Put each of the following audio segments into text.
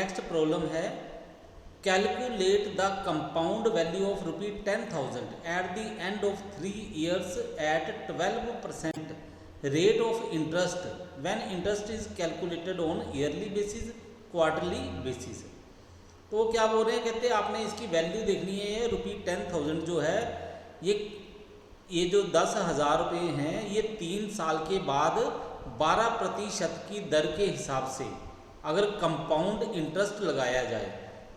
Next problem है, calculate the compound value of ₹10,000 at the end of 3 years at 12% rate of interest when interest is calculated on yearly basis, quarterly basis. तो वो क्या बोल रहे हैं, कहते हैं आपने इसकी वैल्यू देखनी है। ₹10,000 जो है ये जो 10,000 रुपये हैं, ये 3 साल के बाद 12% की दर के हिसाब से अगर कंपाउंड इंटरेस्ट लगाया जाए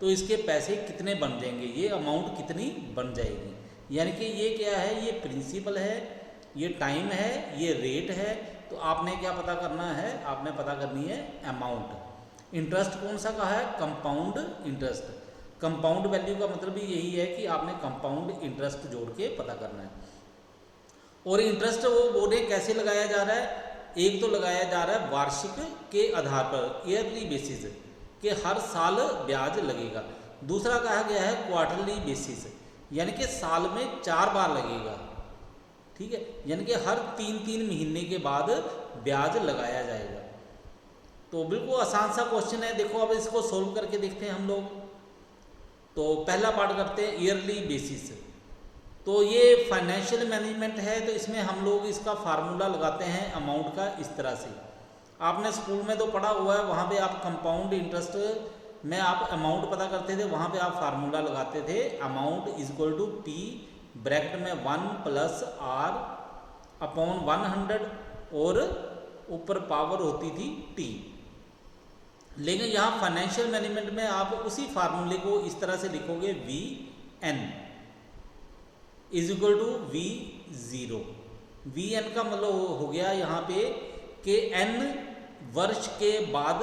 तो इसके पैसे कितने बन जाएंगे, ये अमाउंट कितनी बन जाएगी। यानी कि ये क्या है, ये प्रिंसिपल है, ये टाइम है, ये रेट है। तो आपने क्या पता करना है, आपने पता करनी है अमाउंट। इंटरेस्ट कौन सा कहा है, कंपाउंड इंटरेस्ट। कंपाउंड वैल्यू का मतलब ही यही है कि आपने कंपाउंड इंटरेस्ट जोड़ के पता करना है। और इंटरेस्ट वो बोले कैसे लगाया जा रहा है, एक तो लगाया जा रहा है वार्षिक के आधार पर, ईयरली बेसिस के हर साल ब्याज लगेगा। दूसरा कहा गया है क्वार्टरली बेसिस, यानी कि साल में 4 बार लगेगा। ठीक है, यानी कि हर 3-3 महीने के बाद ब्याज लगाया जाएगा। तो बिल्कुल आसान सा क्वेश्चन है। देखो अब इसको सोल्व करके देखते हैं हम लोग। तो पहला पार्ट करते हैं ईयरली बेसिस। तो ये फाइनेंशियल मैनेजमेंट है, तो इसमें हम लोग इसका फार्मूला लगाते हैं अमाउंट का इस तरह से। आपने स्कूल में तो पढ़ा हुआ है, वहाँ पे आप कंपाउंड इंटरेस्ट में आप अमाउंट पता करते थे, वहाँ पे आप फार्मूला लगाते थे amount is equal to P bracket में 1 + R अपॉन 100 और ऊपर पावर होती थी T। लेकिन यहाँ फाइनेंशियल मैनेजमेंट में आप उसी फार्मूले को इस तरह से लिखोगे VN is equal to V0। VN का मतलब हो गया यहाँ पे कि N वर्ष के बाद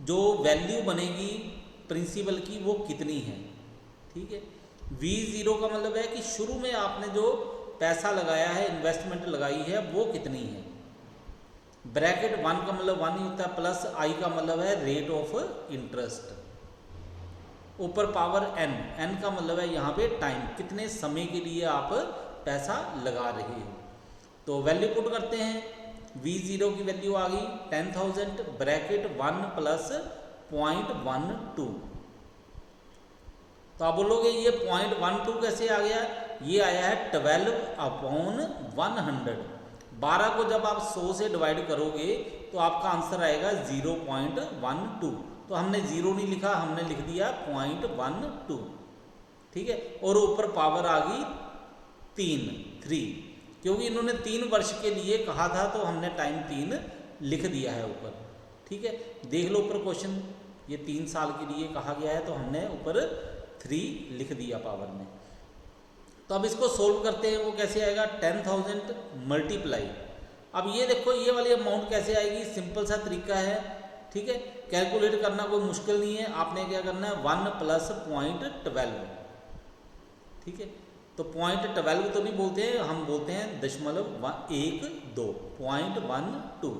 जो वैल्यू बनेगी प्रिंसिपल की वो कितनी है। ठीक है, V0 का मतलब है कि शुरू में आपने जो पैसा लगाया है, इन्वेस्टमेंट लगाई है, वो कितनी है। ब्रैकेट 1 का मतलब 1 ही होता है, प्लस I का मतलब है रेट ऑफ इंटरेस्ट, ऊपर पावर N का मतलब है यहाँ पे टाइम, कितने समय के लिए आप पैसा लगा रहे हो। तो वैल्यू पुट करते हैं, V0 की वैल्यू आ गई 10,000 ब्रैकेट 1 + 0.12। तो आप बोलोगे ये 0.12 कैसे आ गया, ये आया है 12/100। 12 को जब आप 100 से डिवाइड करोगे तो आपका आंसर आएगा 0.12। तो हमने 0 नहीं लिखा, हमने लिख दिया 0.12। ठीक है, और ऊपर पावर आ गई 3, क्योंकि इन्होंने 3 वर्ष के लिए कहा था तो हमने टाइम 3 लिख दिया है ऊपर। ठीक है, देख लो ऊपर क्वेश्चन, ये 3 साल के लिए कहा गया है तो हमने ऊपर 3 लिख दिया पावर में। तो अब इसको सोल्व करते हैं, वो कैसे आएगा 10,000 मल्टीप्लाई। अब ये देखो ये वाली अमाउंट कैसे आएगी, सिंपल सा तरीका है। ठीक है, कैलकुलेट करना कोई मुश्किल नहीं है। आपने क्या करना है 1 + 0.12। ठीक है, तो 0.12 तो नहीं बोलते हैं, हम बोलते हैं 0.12 0.12।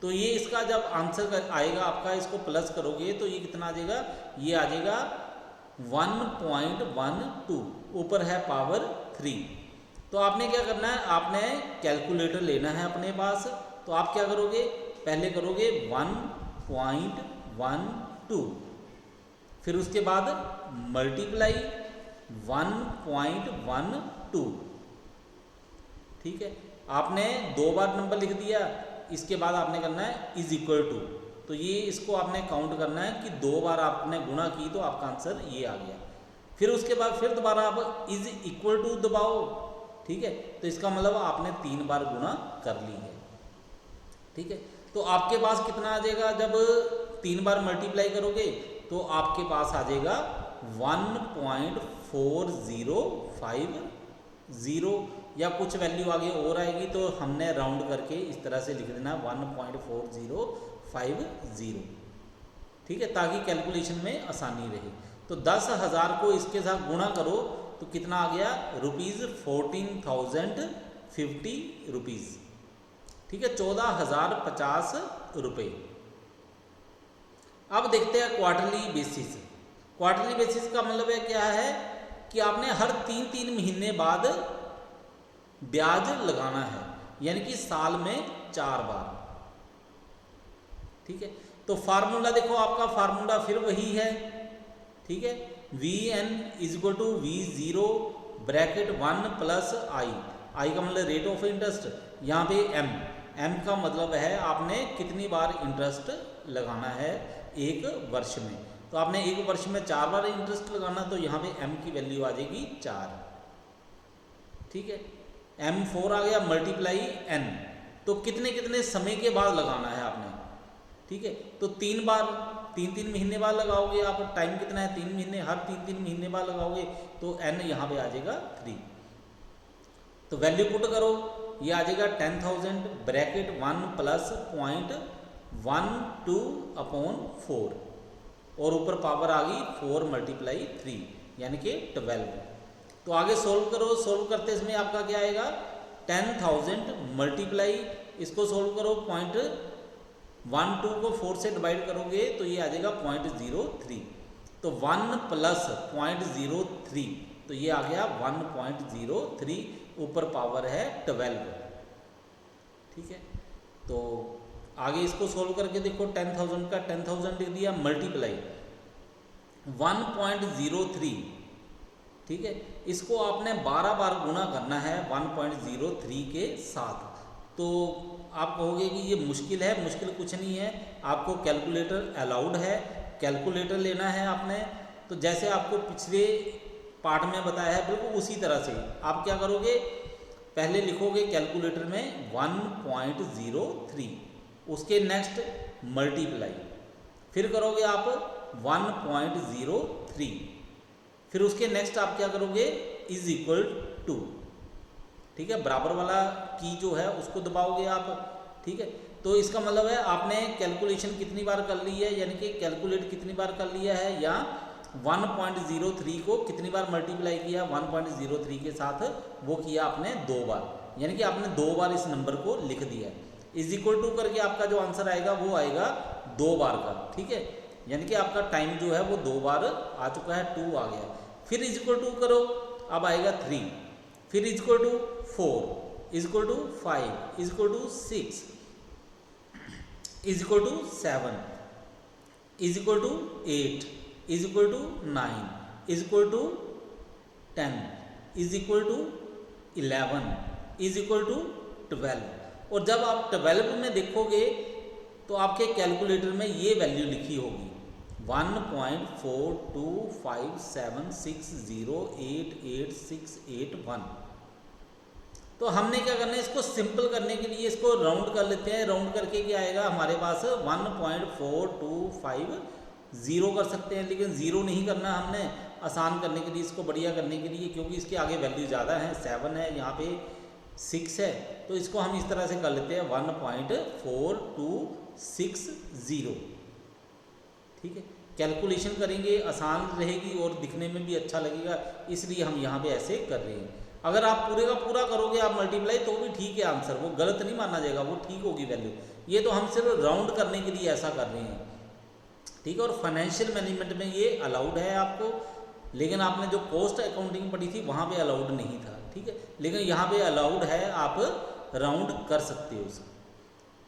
तो ये इसका जब आंसर आएगा आपका, इसको प्लस करोगे तो ये कितना आ जाएगा, ये आ जाएगा 1.12, ऊपर है पावर 3। तो आपने क्या करना है, आपने कैलकुलेटर लेना है अपने पास। तो आप क्या करोगे, पहले करोगे 1.12, फिर उसके बाद मल्टीप्लाई 1.12। ठीक है, आपने 2 बार नंबर लिख दिया, इसके बाद आपने करना है इज इक्वल टू। तो ये इसको आपने काउंट करना है कि 2 बार आपने गुणा की तो आपका आंसर ये आ गया। फिर उसके बाद फिर दोबारा आप इज इक्वल टू दबाओ। ठीक है, तो इसका मतलब आपने 3 बार गुणा कर ली है। ठीक है, तो आपके पास कितना आ जाएगा, जब 3 बार मल्टीप्लाई करोगे तो आपके पास आ जाएगा 1.4050, या कुछ वैल्यू आगे और आएगी तो हमने राउंड करके इस तरह से लिख देना 1.4050। ठीक है, ताकि कैलकुलेशन में आसानी रहे। तो 10,000 को इसके साथ गुणा करो तो कितना आ गया, ₹14,050। ठीक है, 14,050 रुपये। अब देखते हैं क्वार्टरली बेसिस। क्वार्टरली बेसिस का मतलब है क्या है कि आपने हर 3-3 महीने बाद ब्याज लगाना है, यानी कि साल में 4 बार। ठीक है, तो फार्मूला देखो, आपका फार्मूला फिर वही है, ठीक है, V N is equal to V zero bracket 1 plus i, i का मतलब रेट ऑफ इंटरेस्ट, यहाँ पे एम, एम का मतलब है आपने कितनी बार इंटरेस्ट लगाना है एक वर्ष में। तो आपने एक वर्ष में 4 बार इंटरेस्ट लगाना, तो यहाँ पे एम की वैल्यू आ जाएगी 4, ठीक है। M4 आ गया मल्टीप्लाई एन, तो कितने कितने समय के बाद लगाना है आपने, ठीक है। तो 3 बार, 3 महीने बाद लगाओगे आप, टाइम कितना है 3 महीने, हर 3 महीने बाद लगाओगे, तो n यहाँ पे आ जाएगा 3। तो वैल्यू पुट करो, ये आ जाएगा 10,000 ब्रैकेट 1 प्लस 0.12 अपॉन 4, और ऊपर पावर आ गई 4 मल्टीप्लाई 3 यानी कि 12। तो आगे सोल्व करो, सोल्व करते इसमें आपका क्या आएगा 10,000 मल्टीप्लाई, इसको सोल्व करो 0.12 को 4 से डिवाइड करोगे तो ये आ जाएगा 0.03, तो 1 प्लस 0.03, तो ये आ गया 1.03, ऊपर पावर है 12, ठीक है। तो आगे इसको सोल्व करके देखो, 10,000 का 10,000 लिख दिया मल्टीप्लाई 1.03, ठीक है। इसको आपने 12 बार गुणा करना है 1.03 के साथ। तो आप कहोगे कि ये मुश्किल है, मुश्किल कुछ नहीं है, आपको कैलकुलेटर अलाउड है, कैलकुलेटर लेना है आपने। तो जैसे आपको पिछले पार्ट में बताया है बिल्कुल उसी तरह से आप क्या करोगे, पहले लिखोगे कैलकुलेटर में 1.03, उसके नेक्स्ट मल्टीप्लाई, फिर करोगे आप 1.03, फिर उसके नेक्स्ट आप क्या करोगे इज इक्वल टू, ठीक है, बराबर वाला की जो है उसको दबाओगे आप, ठीक है। तो इसका मतलब है आपने कैलकुलेशन कितनी बार कर ली है, यानी कि कैलकुलेट कितनी बार कर लिया है, या 1.03 को कितनी बार मल्टीप्लाई किया 1.03 के साथ, वो किया आपने 2 बार, यानी कि आपने 2 बार इस नंबर को लिख दिया। इज इक्वल टू करके आपका जो आंसर आएगा वो आएगा 2 बार का, ठीक है, यानी कि आपका टाइम जो है वो 2 बार आ चुका है, 2 आ गया। फिर इज इक्वल टू करो, अब आएगा 3, फिर is equal to 4, is equal to 5, is equal to 6, is equal to 7, is equal to 8, is equal to 9, is equal to 10, is equal to 11, is equal to 12। और जब आप 12 में देखोगे तो आपके कैलकुलेटर में ये वैल्यू लिखी होगी 1.425760886881। तो हमने क्या करना है, इसको सिंपल करने के लिए इसको राउंड कर लेते हैं। राउंड करके क्या आएगा हमारे पास 1.4250 कर सकते हैं, लेकिन 0 नहीं करना हमने, आसान करने के लिए, इसको बढ़िया करने के लिए, क्योंकि इसके आगे वैल्यू ज़्यादा है, 7 है, यहाँ पे 6 है, तो इसको हम इस तरह से कर लेते हैं 1.4260, ठीक है। कैलकुलेशन करेंगे आसान रहेगी और दिखने में भी अच्छा लगेगा, इसलिए हम यहाँ पे ऐसे कर रहे हैं। अगर आप पूरे का पूरा करोगे आप मल्टीप्लाई तो भी ठीक है आंसर, वो गलत नहीं माना जाएगा, वो ठीक होगी वैल्यू। ये तो हम सिर्फ राउंड करने के लिए ऐसा कर रहे हैं, ठीक है। और फाइनेंशियल मैनेजमेंट में ये अलाउड है आपको, लेकिन आपने जो कॉस्ट अकाउंटिंग पढ़ी थी वहाँ पे अलाउड नहीं था, ठीक है, लेकिन यहाँ पे अलाउड है, आप राउंड कर सकते हो उसको।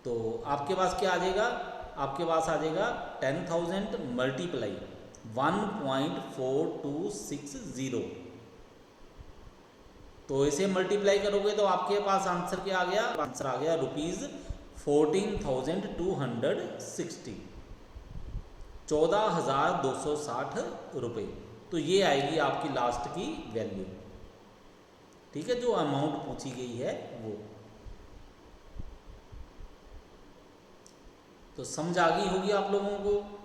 तो आपके पास क्या आ जाएगा, आपके पास आ जाएगा 10,000 मल्टीप्लाई 1.4260, तो इसे मल्टीप्लाई करोगे तो आपके पास आंसर क्या आ गया, आंसर आ गया ₹14,260, 14,260 रुपये। तो ये आएगी आपकी लास्ट की वैल्यू, ठीक है, जो अमाउंट पूछी गई है वो। तो समझ आ गई होगी आप लोगों को।